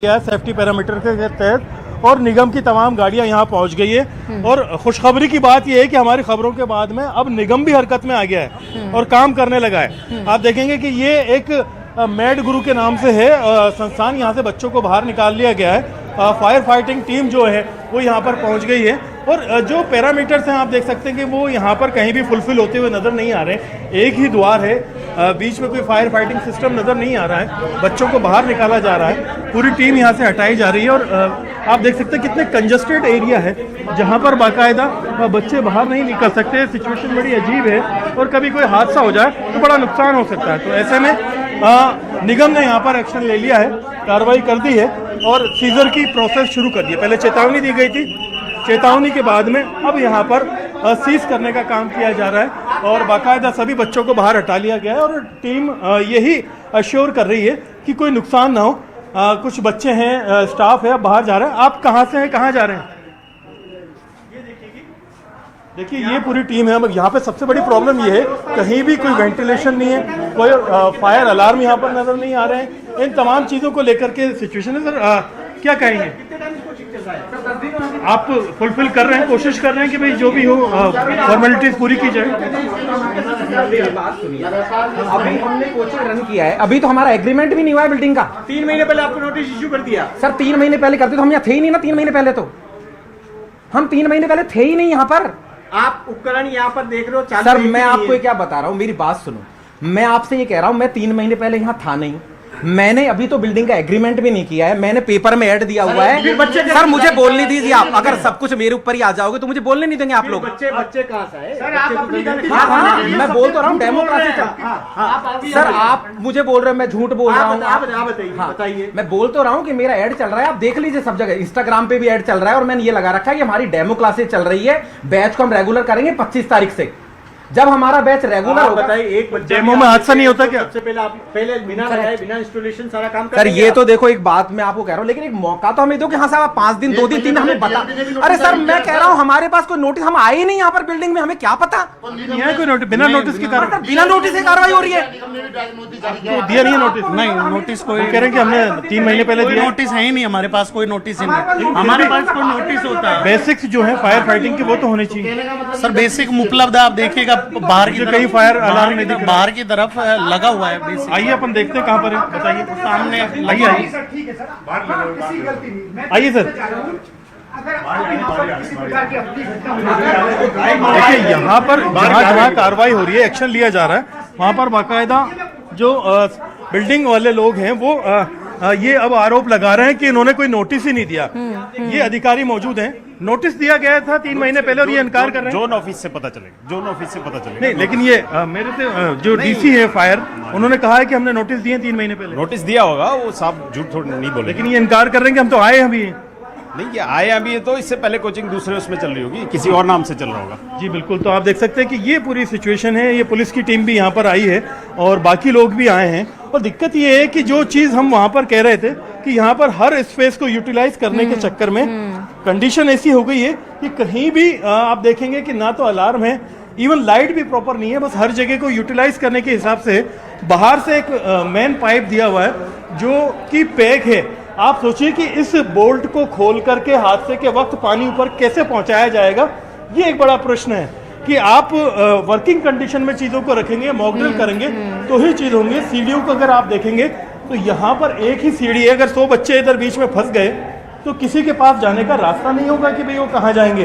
क्या safety parameter के तहत और निगम की तमाम गाड़ियां यहां पहुंच गई है। और खुशखबरी की बात यह है कि हमारी खबरों के बाद में अब निगम भी हरकत में आ गया है और काम करने लगा है। आप देखेंगे कि ये एक मेड गुरु के नाम से है संस्थान, यहां से बच्चों को बाहर निकाल लिया गया है। फायर फाइटिंग टीम जो है वो यहाँ पर पहुँच गई है और जो पैरामीटर्स हैं आप देख सकते हैं कि वो यहाँ पर कहीं भी फुलफिल होते हुए नज़र नहीं आ रहे। एक ही द्वार है, बीच में कोई फायर फाइटिंग सिस्टम नज़र नहीं आ रहा है। बच्चों को बाहर निकाला जा रहा है, पूरी टीम यहाँ से हटाई जा रही है और आप देख सकते हैं कितने कंजस्टेड एरिया है जहाँ पर बाकायदा बच्चे बाहर नहीं निकल सकते। सिचुएशन बड़ी अजीब है और कभी कोई हादसा हो जाए तो बड़ा नुकसान हो सकता है। तो ऐसे में निगम ने यहाँ पर एक्शन ले लिया है, कार्रवाई कर दी है और सीजर की प्रोसेस शुरू कर दी है। पहले चेतावनी दी गई थी, चेतावनी के बाद में अब यहाँ पर सीज करने का काम किया जा रहा है और बाकायदा सभी बच्चों को बाहर हटा लिया गया है और टीम यही अश्योर कर रही है कि कोई नुकसान ना हो। कुछ बच्चे हैं, स्टाफ है, अब बाहर जा रहे हैं। आप कहाँ से हैं, कहाँ जा रहे हैं? देखिए ये पूरी टीम है। अब यहाँ पे सबसे बड़ी प्रॉब्लम ये है कहीं भी कोई वेंटिलेशन नहीं है, कोई फायर अलार्म यहाँ पर नजर नहीं आ रहे हैं। इन तमाम चीज़ों को लेकर के सिचुएशन है। सर क्या कहेंगे? आप फुलफिल कर रहे हैं, कोशिश कर रहे हैं कि भाई जो भी हो फॉर्मेलिटीज पूरी की जाए। अभी हमने कोचिंग रन किया है, अभी तो हमारा एग्रीमेंट भी नहीं हुआ है बिल्डिंग का। 3 महीने पहले आपको नोटिस इश्यू कर दिया। सर 3 महीने पहले करते तो हम यहाँ थे ही नहीं ना। 3 महीने पहले तो हम 3 महीने पहले थे ही नहीं यहाँ पर। आप उपकरण यहाँ पर देख रहे हो। सर मैं आपको क्या बता रहा हूँ, मेरी बात सुनो। मैं आपसे ये कह रहा हूँ मैं 3 महीने पहले यहाँ था नहीं। मैंने अभी तो बिल्डिंग का एग्रीमेंट भी नहीं किया है, मैंने पेपर में ऐड दिया हुआ है। सर मुझे बोलने दीजिए आप, अगर सब कुछ मेरे ऊपर ही आ जाओगे तो मुझे बोलने नहीं देंगे आप लोग। बच्चे कहाँ से आए? मैं बोल तो रहा हूँ डेमोक्रेसी। सर आप मुझे बोल रहे हो मैं झूठ बोल रहा हूँ? बताइए। मैं बोल तो रहा हूँ कि मेरा ऐड चल रहा है, आप देख लीजिए सब जगह। इंस्टाग्राम पे भी ऐड चल रहा है और मैंने ये लगा रखा है कि हमारी डेमो क्लासेस चल रही है। बैच को हम रेगुलर करेंगे 25 तारीख से। जब हमारा बैच रेगुलर होगा। बताइए एक डेमो में हादसा नहीं होता क्या? सबसे पहले आप बिना लगाए बिना इंस्टॉलेशन सारा काम सर ये तो देखो एक बात मैं आपको कह रहा हूँ, लेकिन एक मौका तो हमें दो कि हाँ साहब 5 दिन 2 दिन 3 हमें बता। अरे सर मैं कह रहा हूँ हमारे पास कोई नोटिस, हम आए ही नहीं यहाँ पर बिल्डिंग में, हमें क्या पता? कोई नोटिस बिना नोटिस की कार्रवाई, बिना नोटिस की कार्रवाई हो रही है। तो दिया नहीं है नोटिस? नहीं नोटिस कोई कह रहे हैं कि हमने 3 महीने पहले दिया। नोटिस है ही नहीं हमारे पास, कोई नोटिस ही नहीं। हमारे पास कोई नोटिस होता है बेसिक्स जो है फायर फाइटिंग के वो तो होने चाहिए सर। बेसिक उपलब्ध आप देखिएगा बाहर की कहीं फायर अलार्म नहीं दिख रहा। बाहर की तरफ लगा हुआ है बेसिक। आइए अपन देखते हैं कहाँ पर है, बताइए। सामने आइए आइए सर। देखिए यहाँ पर जहाँ कार्रवाई हो रही है, एक्शन लिया जा रहा है, वहाँ पर बाकायदा जो बिल्डिंग वाले लोग हैं वो ये अब आरोप लगा रहे हैं कि इन्होंने कोई नोटिस ही नहीं दिया। ये अधिकारी मौजूद हैं, नोटिस दिया गया था 3 महीने पहले और ये इनकार कर रहे हैं। जोन ऑफिस से पता चलेगा, जोन ऑफिस से पता चलेगा। नहीं लेकिन ये मेरे से जो डीसी है फायर, उन्होंने कहा है कि हमने नोटिस दिए 3 महीने पहले। नोटिस दिया होगा, वो साहब झूठ थोड़ी नहीं बोले। लेकिन ये इनकार कर रहे हैं कि हम तो आए अभी। नहीं ये आए अभी है, तो इससे पहले कोचिंग दूसरे उसमें चल रही होगी, किसी और नाम से चल रहा होगा। जी बिल्कुल। तो आप देख सकते हैं कि ये पूरी सिचुएशन है। ये पुलिस की टीम भी यहाँ पर आई है और बाकी लोग भी आए हैं। और दिक्कत ये है कि जो चीज़ हम वहाँ पर कह रहे थे कि यहाँ पर हर स्पेस को यूटिलाइज करने के चक्कर में कंडीशन ऐसी हो गई है कि कहीं भी आप देखेंगे कि ना तो अलार्म है, इवन लाइट भी प्रॉपर नहीं है। बस हर जगह को यूटिलाइज करने के हिसाब से बाहर से एक मेन पाइप दिया हुआ है जो कि पैक है। आप सोचिए कि इस बोल्ट को खोल करके हादसे के वक्त पानी ऊपर कैसे पहुंचाया जाएगा, ये एक बड़ा प्रश्न है कि आप वर्किंग कंडीशन में चीज़ों को रखेंगे, मॉकड्रिल करेंगे तो ही चीज़ होंगे। सीढ़ियों को अगर आप देखेंगे तो यहाँ पर एक ही सीढ़ी है, अगर 100 बच्चे इधर बीच में फंस गए तो किसी के पास जाने का रास्ता नहीं होगा कि भाई वो कहाँ जाएंगे।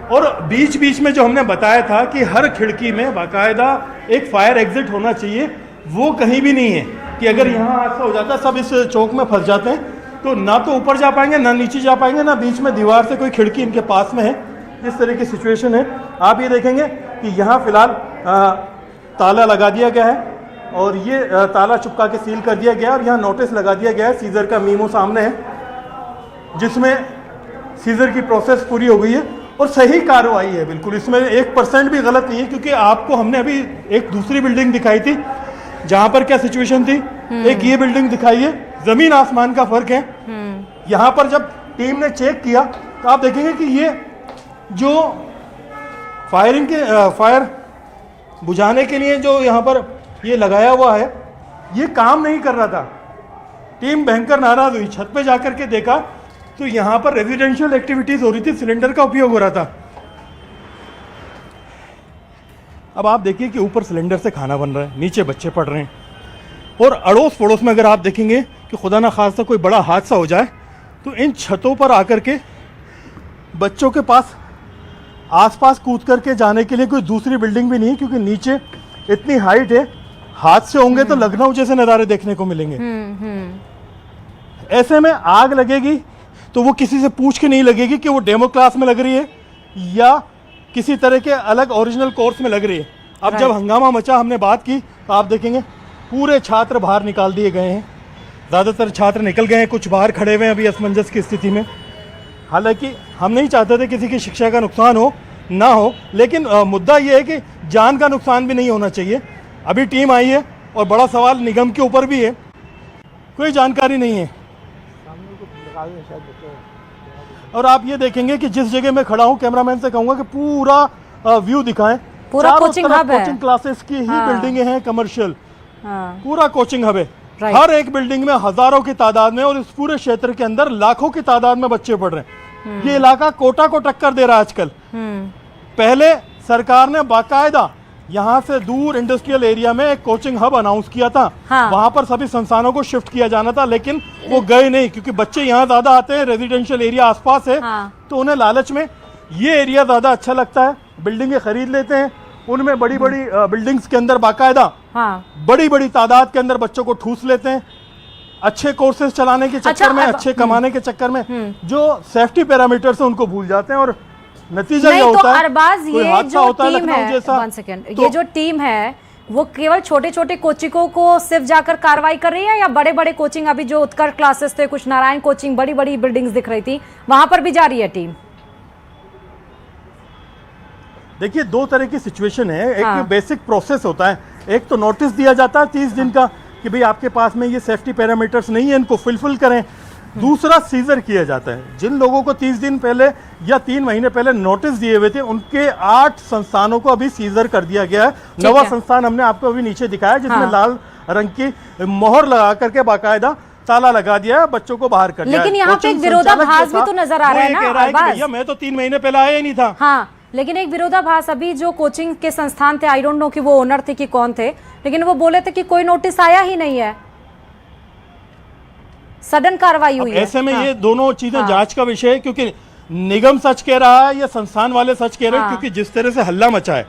और बीच बीच में जो हमने बताया था कि हर खिड़की में बाकायदा एक फायर एग्जिट होना चाहिए, वो कहीं भी नहीं है कि अगर यहाँ हादसा हो जाता है सब इस चौक में फंस जाते हैं तो ना तो ऊपर जा पाएंगे ना नीचे जा पाएंगे, ना बीच में दीवार से कोई खिड़की इनके पास में है। इस तरह की सिचुएशन है। आप ये देखेंगे कि यहाँ फिलहाल ताला लगा दिया गया है और ये ताला चिपका के सील कर दिया गया है और यहाँ नोटिस लगा दिया गया है। सीजर का मीमो सामने है जिसमें सीजर की प्रोसेस पूरी हो गई है और सही कार्रवाई है बिल्कुल। इसमें 1% भी गलत नहीं है क्योंकि आपको हमने अभी एक दूसरी बिल्डिंग दिखाई थी जहाँ पर क्या सिचुएशन थी, एक ये बिल्डिंग दिखाई है, जमीन आसमान का फर्क है। यहाँ पर जब टीम ने चेक किया तो आप देखेंगे कि ये जो फायर बुझाने के लिए जो यहाँ पर ये लगाया हुआ है ये काम नहीं कर रहा था। टीम भयंकर नाराज हुई, छत पे जाकर के देखा तो यहाँ पर रेजिडेंशियल एक्टिविटीज हो रही थी, सिलेंडर का उपयोग हो रहा था। अब आप देखिए कि ऊपर सिलेंडर से खाना बन रहा है, नीचे बच्चे पढ़ रहे हैं, और अड़ोस पड़ोस में अगर आप देखेंगे कि खुदा ना खास्ता कोई बड़ा हादसा हो जाए तो इन छतों पर आकर के बच्चों के पास आसपास कूद करके जाने के लिए कोई दूसरी बिल्डिंग भी नहीं है, क्योंकि नीचे इतनी हाइट है, हादसे होंगे तो लखनऊ जैसे नज़ारे देखने को मिलेंगे। ऐसे में आग लगेगी तो वो किसी से पूछ के नहीं लगेगी कि वो डेमो क्लास में लग रही है या किसी तरह के अलग ओरिजिनल कोर्स में लग रही है। अब जब हंगामा मचा, हमने बात की, तो आप देखेंगे पूरे छात्र बाहर निकाल दिए गए हैं, ज़्यादातर छात्र निकल गए हैं, कुछ बाहर खड़े हुए हैं अभी असमंजस की स्थिति में। हालांकि हम नहीं चाहते थे किसी की शिक्षा का नुकसान हो ना हो, लेकिन मुद्दा ये है कि जान का नुकसान भी नहीं होना चाहिए। अभी टीम आई है और बड़ा सवाल निगम के ऊपर भी है, कोई जानकारी नहीं है। और आप ये देखेंगे कि जिस जगह मैं खड़ा हूँ, कैमरामैन से कहूँगा कि पूरा व्यू दिखाएं। पूरा कोचिंग हब है, कोचिंग क्लासेस की ही बिल्डिंगें हैं, कमर्शियल, पूरा कोचिंग हब है। राइट। हर एक बिल्डिंग में हजारों की तादाद में, और इस पूरे क्षेत्र के अंदर लाखों की तादाद में बच्चे पढ़ रहे हैं। ये इलाका कोटा को टक्कर दे रहा है आजकल। पहले सरकार ने बाकायदा यहाँ से दूर इंडस्ट्रियल एरिया में एक कोचिंग हब अनाउंस किया था। हाँ। वहां पर सभी संस्थानों को शिफ्ट किया जाना था, लेकिन वो गए नहीं, क्योंकि बच्चे यहाँ ज्यादा आते हैं, रेजिडेंशियल एरिया आसपास है। हाँ। तो उन्हें लालच में ये एरिया ज्यादा अच्छा लगता है, बिल्डिंगें खरीद लेते हैं, उनमें बड़ी बड़ी बिल्डिंग्स के अंदर बाकायदा बड़ी बड़ी तादाद के अंदर बच्चों को ठूस लेते हैं, अच्छे कोर्सेज चलाने के चक्कर में, अच्छे कमाने के चक्कर में जो सेफ्टी पैरामीटर्स है उनको भूल जाते हैं, और नतीजा ये होता है अरबाज, कोई ये हादसा जो होता है टीम लखनऊ है, जैसा। 1 सेकंड, ये जो टीम है वो केवल छोटे छोटे कोचिंगों को सिर्फ जाकर कार्रवाई कर रही है, या बड़े बड़े कोचिंग, अभी जो उत्कर्ष क्लासेस थे, कुछ नारायण कोचिंग, बड़ी बड़ी बिल्डिंग्स दिख रही थी, वहां पर भी जा रही है टीम? देखिए, दो तरह की सिचुएशन है। एक हाँ। बेसिक प्रोसेस होता है, एक तो नोटिस दिया जाता है 30 दिन का कि भाई आपके पास में ये सेफ्टी पैरामीटर्स नहीं है, इनको फुलफिल करें। दूसरा सीजर किया जाता है। जिन लोगों को 30 दिन पहले या 3 महीने पहले नोटिस दिए हुए थे, उनके 8 संस्थानों को अभी सीजर कर दिया गया है। नवा संस्थान हमने आपको अभी नीचे दिखाया, जिसमें हाँ। लाल रंग की मोहर लगा करके बाकायदा ताला लगा दिया है, बच्चों को बाहर कर दिया है। लेकिन यहाँ पे एक विरोधाभास भी तो नजर आ रहा है ना अरबाज? भैया मैं तो 3 महीने पहले आया ही नहीं था। हाँ, लेकिन एक विरोधाभास, अभी जो कोचिंग के संस्थान थे, आई डोंट नो कि वो ओनर थे कि कौन थे, लेकिन वो बोले थे कि कोई नोटिस आया ही नहीं है, सडन कार्रवाई हुई है। ऐसे में हाँ। ये दोनों चीजें जांच का विषय है, क्योंकि निगम सच कह रहा है या संस्थान वाले सच कह रहे हैं, क्योंकि जिस तरह से हल्ला मचा है,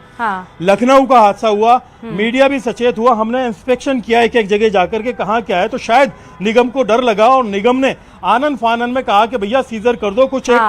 लखनऊ का हादसा हुआ, मीडिया भी सचेत हुआ, हमने इंस्पेक्शन किया एक एक जगह जाकर के कहाँ क्या है, तो शायद निगम को डर लगा और निगम ने आनन फानन में कहा कि भैया सीजर कर दो कुछ एक,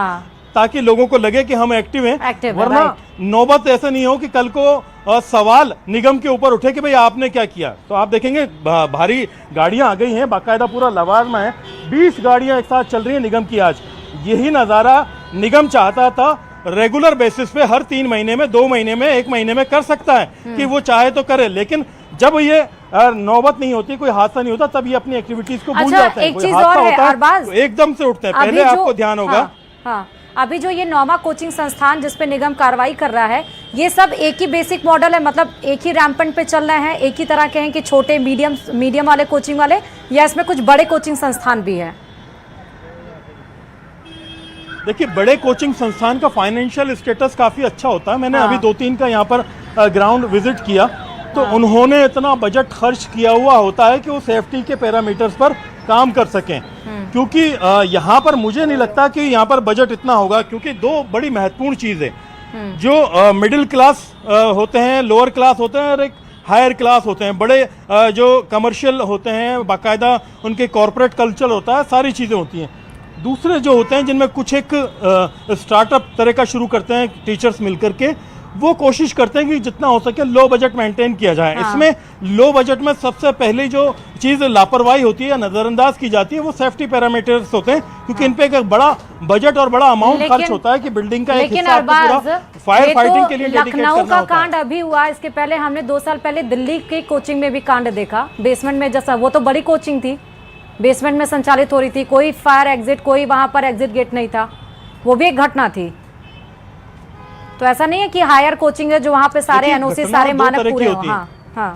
ताकि लोगों को लगे कि हम एक्टिव हैं। वरना नौबत ऐसा नहीं हो कि कल को सवाल निगम के ऊपर उठे कि भाई आपने क्या किया। तो आप देखेंगे भारी गाड़ियां आ गई हैं, बाकायदा पूरा लवाजमा है, 20 गाड़ियां एक साथ चल रही हैं निगम की आज। यही नज़ारा निगम चाहता था रेगुलर बेसिस पे, हर 3 महीने में, 2 महीने में, 1 महीने में कर सकता है कि वो चाहे तो करे, लेकिन जब ये नौबत नहीं होती, कोई हादसा नहीं होता, तब ये अपनी एक्टिविटीज को भूल जाते हैं। एक चीज और है अरबाज, तो एकदम से उठते हैं। पहले आपको ध्यान होगा, हाँ, अभी जो ये नौमा कोचिंग संस्थान जिसपे निगम कार्रवाई कर रहा है, ये सब एक ही बेसिक मॉडल है, मतलब एक ही रैंपेंट पे चल रहे हैं, एक ही तरह के हैं कि छोटे मीडियम वाले कोचिंग वाले, या इसमें कुछ बड़े कोचिंग संस्थान भी है? देखिए, बड़े कोचिंग संस्थान का फाइनेंशियल स्टेटस काफी अच्छा होता है। मैंने अभी 2-3 का यहाँ पर ग्राउंड विजिट किया, तो उन्होंने इतना बजट खर्च किया हुआ होता है कि वो सेफ्टी के पैरामीटर्स पर काम कर सकें, क्योंकि यहाँ पर मुझे नहीं लगता कि यहाँ पर बजट इतना होगा, क्योंकि 2 बड़ी महत्वपूर्ण चीज़ है। जो मिडिल क्लास होते हैं, लोअर क्लास होते हैं, और एक हायर क्लास होते हैं। बड़े जो कमर्शियल होते हैं, बाकायदा उनके कॉरपोरेट कल्चर होता है, सारी चीज़ें होती हैं। दूसरे जो होते हैं जिनमें कुछ एक स्टार्टअप तरह का शुरू करते हैं टीचर्स मिलकर के, वो कोशिश करते हैं कि जितना हो सके लो बजट मेंटेन किया जाए। इसमें लो बजट में सबसे पहले जो चीज़ लापरवाही होती है या नज़रअंदाज की जाती है, वो सेफ्टी पैरामीटर्स होते हैं, क्योंकि इन पे एक बड़ा बजट और बड़ा अमाउंट खर्च होता है कि बिल्डिंग का एक हिस्सा आपको पूरा फायर फाइटिंग के लिए डेडिकेट करना होता है। लखनऊ का कांड अभी हुआ, इसके पहले हमने 2 साल पहले दिल्ली की कोचिंग में भी कांड देखा, बेसमेंट में, जैसा वो तो बड़ी कोचिंग थी, बेसमेंट में संचालित हो रही थी, कोई फायर एग्जिट, कोई वहां पर एग्जिट गेट नहीं था, वो भी एक घटना थी। तो ऐसा नहीं है कि हायर कोचिंग है जो वहां पे सारे एनओसी, सारे मानक पूरे हो। हाँ, हाँ।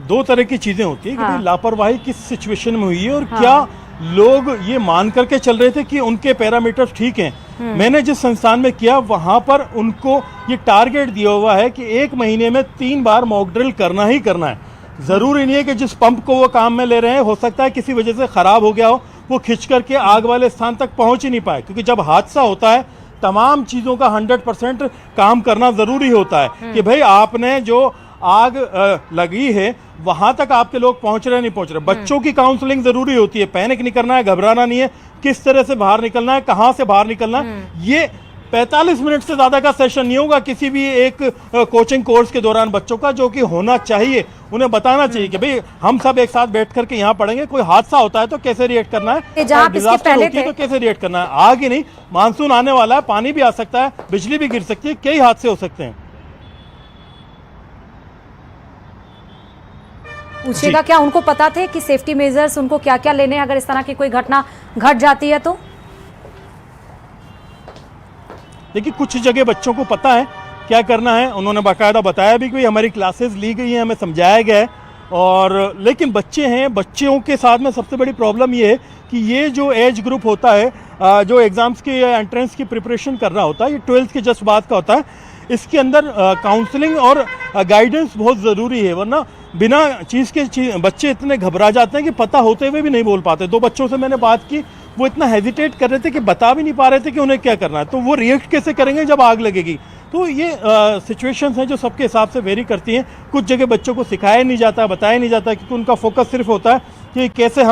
दो तरह की चीजें होती है कि भाई लापरवाही किस सिचुएशन में हुई है और क्या लोग ये मान करके चल रहे थे कि उनके पैरामीटर्स ठीक हैं। मैंने जिस संस्थान में किया वहां पर उनको ये टारगेट दिया हुआ है कि 1 महीने में 3 बार मॉक ड्रिल करना ही करना है। जरूरी नहीं है कि जिस पंप को वो काम में ले रहे हैं हो सकता है किसी वजह से खराब हो गया हो, वो खिंच करके आग वाले स्थान तक पहुंच ही नहीं पाए, क्योंकि जब हादसा होता है तमाम चीज़ों का 100% काम करना ज़रूरी होता है कि भाई आपने जो आग लगी है वहां तक आपके लोग पहुंच रहे नहीं पहुंच रहे। बच्चों की काउंसलिंग ज़रूरी होती है, पैनिक नहीं करना है, घबराना नहीं है, किस तरह से बाहर निकलना है, कहाँ से बाहर निकलना है। ये 45 मिनट से ज़्यादा का सेशन नहीं होगा किसी भी एक कोचिंग कोर्स के दौरान बच्चों का, जो कि होना चाहिए। उन्हें बताना चाहिए कि भाई हम सब एक साथ बैठ करके यहाँ पढ़ेंगे, कोई हादसा होता है तो कैसे रिएक्ट करना है, डिजास्टर होती है तो कैसे रिएक्ट करना है। आग ही नहीं, मानसून आने वाला है, पानी भी आ सकता है, बिजली भी गिर सकती है, कई हादसे हो सकते हैं। पूछेगा क्या, उनको पता थे कि सेफ्टी मेजर्स उनको क्या क्या लेने हैं अगर इस तरह की कोई घटना घट जाती है तो? देखिए कुछ जगह बच्चों को पता है क्या करना है, उन्होंने बाकायदा बताया भी कि हमारी क्लासेस ली गई हैं, हमें समझाया गया है। और लेकिन बच्चे हैं, बच्चों के साथ में सबसे बड़ी प्रॉब्लम ये है कि ये जो एज ग्रुप होता है, जो एग्ज़ाम्स की एंट्रेंस की प्रिपरेशन कर रहा होता है, ये 12th के जस्ट बाद का होता है, इसके अंदर काउंसलिंग और गाइडेंस बहुत ज़रूरी है। वरना बिना चीज़ के बच्चे इतने घबरा जाते हैं कि पता होते हुए भी नहीं बोल पाते। 2 बच्चों से मैंने बात की, वो इतना हेजिटेट कर रहे थे कि बता भी नहीं पा रहे थे कि उन्हें क्या करना है, तो वो रिएक्ट कैसे करेंगे जब आग लगेगी। तो ये सिचुएशंस हैं जो सबके हिसाब से वेरी करती हैं। कुछ जगह बच्चों को सिखाया नहीं जाता, बताया नहीं जाता, क्योंकि उनका फोकस सिर्फ होता है कि कैसे हम